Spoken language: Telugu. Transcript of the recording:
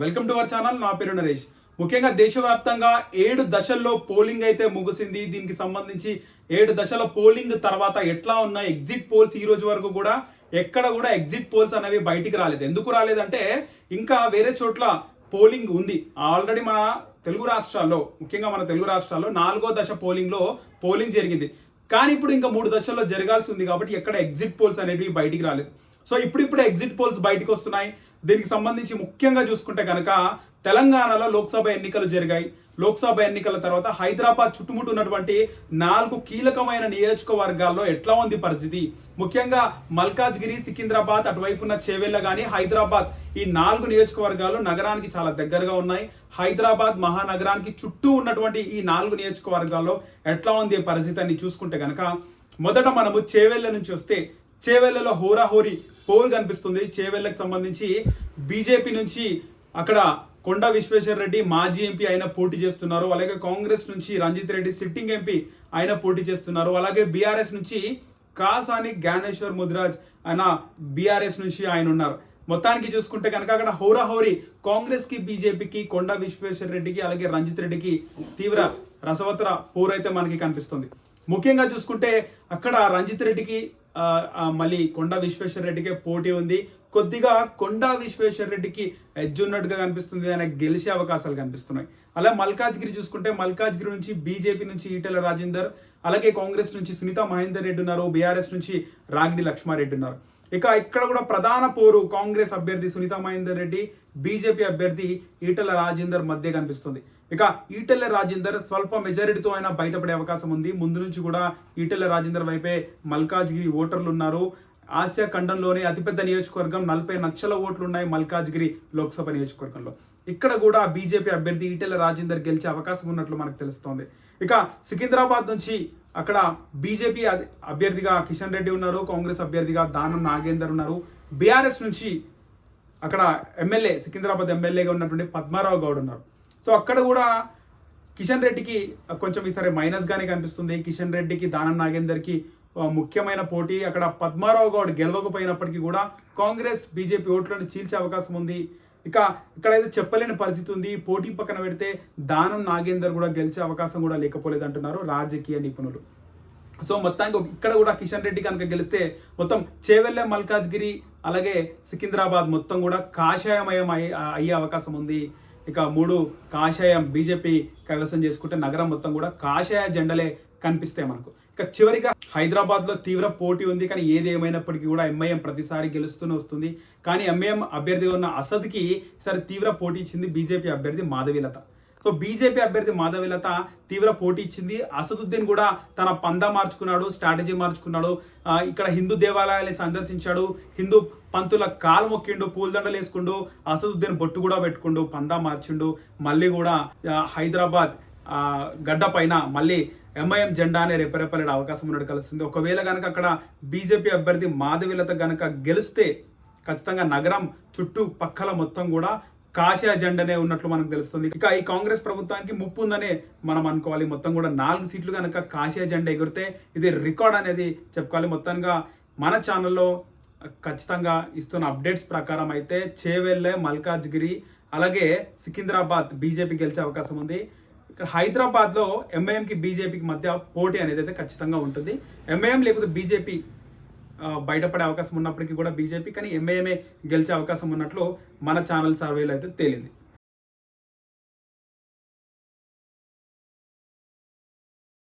Welcome to our channel. నా పేరు నరేష్. ముఖ్యంగా దేశవ్యాప్తంగా 7 దశల్లో పోలింగ్ అయితే ముగిసింది. దీనికి సంబంధించి 7 దశల పోలింగ్ తర్వాత ఎట్లా ఉన్నాయి ఎగ్జిట్ పోల్స్, ఈ రోజు వరకు కూడా ఎక్కడ కూడా ఎగ్జిట్ పోల్స్ అనేవి బయటికి రాలేదు. ఎందుకు రాలేదంటే ఇంకా వేరే చోట్ల పోలింగ్ ఉంది. ఆల్రెడీ మన తెలుగు రాష్ట్రాల్లో, ముఖ్యంగా మన తెలుగు రాష్ట్రాల్లో 4వ దశ పోలింగ్ జరిగింది. కానీ ఇప్పుడు ఇంకా 3 దశల్లో జరగాల్సి ఉంది కాబట్టి ఎక్కడ ఎగ్జిట్ పోల్స్ అనేవి బయటికి రాలేదు. సో ఇప్పుడిప్పుడే ఎగ్జిట్ పోల్స్ బయటకు వస్తున్నాయి. దీనికి సంబంధించి ముఖ్యంగా చూసుకుంటే కనుక తెలంగాణలో లోక్సభ ఎన్నికలు జరిగాయి. లోక్సభ ఎన్నికల తర్వాత హైదరాబాద్ చుట్టుముట్టు ఉన్నటువంటి 4 కీలకమైన నియోజకవర్గాల్లో ఎట్లా ఉంది పరిస్థితి, ముఖ్యంగా మల్కాజ్గిరి, సికింద్రాబాద్, అటువైపున్న చేవెళ్ళ కానీ హైదరాబాద్, ఈ 4 నియోజకవర్గాలు నగరానికి చాలా దగ్గరగా ఉన్నాయి. హైదరాబాద్ మహానగరానికి చుట్టూ ఉన్నటువంటి ఈ 4 నియోజకవర్గాల్లో ఎట్లా ఉంది పరిస్థితి అని చూసుకుంటే కనుక మొదట మనము చేవెళ్ళ నుంచి వస్తే చేవెళ్ళలో హోరాహోరీ పోల్ కనిపిస్తుంది. చేవెళ్ళకి సంబంధించి బీజేపీ నుంచి అక్కడ కొండా విశ్వేశ్వర రెడ్డి మాజీ ఎంపీ ఆయన పోటీ చేస్తున్నారు. అలాగే కాంగ్రెస్ నుంచి రంజిత్ రెడ్డి సిట్టింగ్ ఎంపీ ఆయన పోటీ చేస్తున్నారు. అలాగే బీఆర్ఎస్ నుంచి కాసాని జ్ఞానేశ్వర్ ముదిరాజ్ ఆయన బీఆర్ఎస్ నుంచి ఆయన ఉన్నారు. మొత్తానికి చూసుకుంటే కనుక అక్కడ హోరాహోరీ కాంగ్రెస్కి, బీజేపీకి, కొండా విశ్వేశ్వర రెడ్డికి అలాగే రంజిత్ రెడ్డికి తీవ్ర రసవత్తర పోరైతే మనకి కనిపిస్తుంది. ముఖ్యంగా చూసుకుంటే అక్కడ రంజిత్ రెడ్డికి మళ్ళీ కొండా విశ్వేశ్వర రెడ్డికే పోటీ ఉంది. కొద్దిగా కొండా విశ్వేశ్వర రెడ్డికి ఎడ్జ్ ఉన్నట్టుగా కనిపిస్తుంది, ఆయన గెలిచే అవకాశాలు కనిపిస్తున్నాయి. అలా మల్కాజ్గిరి చూసుకుంటే మల్కాజ్గిరి నుంచి బీజేపీ నుంచి ఈటెల రాజేందర్, అలాగే కాంగ్రెస్ నుంచి సునీత మహేందర్ రెడ్డి ఉన్నారు, బీఆర్ఎస్ నుంచి రాగిడి లక్ష్మారెడ్డి ఉన్నారు. ఇక ఇక్కడ కూడా ప్రధాన పోరు కాంగ్రెస్ అభ్యర్థి సునీత మహేందర్ రెడ్డి, బీజేపీ అభ్యర్థి ఈటెల రాజేందర్ మధ్య కనిపిస్తుంది. ఇక ఈటెల రాజేందర్ స్వల్ప మెజారిటీతో అయినా బయటపడే అవకాశం ఉంది. ముందు నుంచి కూడా ఈటెల రాజేందర్ వైపే మల్కాజ్గిరి ఓటర్లు ఉన్నారు. ఆసియా ఖండంలోనే అతిపెద్ద నియోజకవర్గం, 40 లక్షల ఓట్లు ఉన్నాయి మల్కాజ్గిరి లోక్సభ నియోజకవర్గంలో. ఇక్కడ కూడా బీజేపీ అభ్యర్థి ఈటెల రాజేందర్ గెలిచే అవకాశం ఉన్నట్లు మనకు తెలుస్తోంది. ఇక సికింద్రాబాద్ నుంచి అక్కడ బీజేపీ అభ్యర్థిగా కిషన్ రెడ్డి ఉన్నారు, కాంగ్రెస్ అభ్యర్థిగా దానం నాగేందర్ ఉన్నారు. బీఆర్ఎస్ నుంచి అక్కడ ఎమ్మెల్యే, సికింద్రాబాద్ ఎమ్మెల్యేగా ఉన్నటువంటి పద్మారావు గౌడ్ ఉన్నారు. సో అక్కడ కూడా కిషన్ రెడ్డికి కొంచెం ఈసారి మైనస్గానే కనిపిస్తుంది. కిషన్ రెడ్డికి, దానం నాగేందర్కి ముఖ్యమైన పోటీ. అక్కడ పద్మారావు గౌడ్ గెలవకపోయినప్పటికీ కూడా కాంగ్రెస్, బీజేపీ ఓట్లను చీల్చే అవకాశం ఉంది. ఇక ఇక్కడైతే చెప్పలేని పరిస్థితి ఉంది. పోటీ పక్కన పెడితే దానం నాగేందర్ కూడా గెలిచే అవకాశం కూడా లేకపోలేదు అంటున్నారు రాజకీయ నిపుణులు. సో మొత్తానికి ఇక్కడ కూడా కిషన్ రెడ్డి కనుక గెలిస్తే మొత్తం చేవెళ్ళ, మల్కాజ్గిరి అలాగే సికింద్రాబాద్ మొత్తం కూడా కాషాయమయం అయ్యే అవకాశం ఉంది. ఇక 3 కాషాయం బీజేపీ కైవసం చేసుకుంటే నగరం మొత్తం కూడా కాషాయ జెండలే కనిపిస్తాయి మనకు. ఇక చివరిగా హైదరాబాద్లో తీవ్ర పోటీ ఉంది. కానీ ఏది ఏమైనప్పటికీ కూడా ఎంఐఎం ప్రతిసారి గెలుస్తూనే వస్తుంది. కానీ ఎంఐఎం అభ్యర్థి ఉన్న అసద్కి ఈసారి తీవ్ర పోటీ ఇచ్చింది బీజేపీ అభ్యర్థి మాధవీలత. సో బీజేపీ అభ్యర్థి మాధవీలత తీవ్ర పోటీ ఇచ్చింది. అసదుద్దీన్ కూడా తన పందా మార్చుకున్నాడు, స్ట్రాటజీ మార్చుకున్నాడు. ఇక్కడ హిందూ దేవాలయాన్ని సందర్శించాడు, హిందూ పంతుల కాలు మొక్కిండు, పూలదండలు వేసుకుండు, అసదుద్దీన్ బొట్టు కూడా పెట్టుకుండు, పందా మార్చిండు. మళ్ళీ కూడా హైదరాబాద్ గడ్డ పైన మళ్ళీ ఎంఐఎం జెండానే రెపరెపలే అవకాశం ఉన్నట్టు కలుస్తుంది. ఒకవేళ కనుక అక్కడ బీజేపీ అభ్యర్థి మాధవీలత కనుక గెలిస్తే ఖచ్చితంగా నగరం చుట్టూ పక్కల మొత్తం కూడా కాషాయ జెండానే ఉన్నట్లు మనకు తెలుస్తుంది. ఇక ఈ కాంగ్రెస్ ప్రభుత్వానికి ముప్పు ఉందనే మనం అనుకోవాలి. మొత్తం కూడా 4 సీట్లు కనుక కాషాయ జెండా ఎగిరితే ఇది రికార్డ్ అనేది చెప్పుకోవాలి. మొత్తంగా మన ఛానల్లో ఖచ్చితంగా ఇస్తున్న అప్డేట్స్ ప్రకారం అయితే చేవెళ్ళ, మల్కాజ్గిరి అలాగే సికింద్రాబాద్ బీజేపీ గెలిచే అవకాశం ఉంది. ఇక్కడ హైదరాబాద్లో ఎంఐఎంకి, బీజేపీకి మధ్య పోటీ అనేది అయితే ఖచ్చితంగా ఉంటుంది. ఎంఐఎం లేకపోతే బీజేపీ బయటపడే అవకాశం ఉన్నప్పటికీ కూడా బీజేపీ, కానీ ఎంఐఎంఏ గెలిచే అవకాశం ఉన్నట్లు మన ఛానల్ సర్వేలో అయితే తేలింది.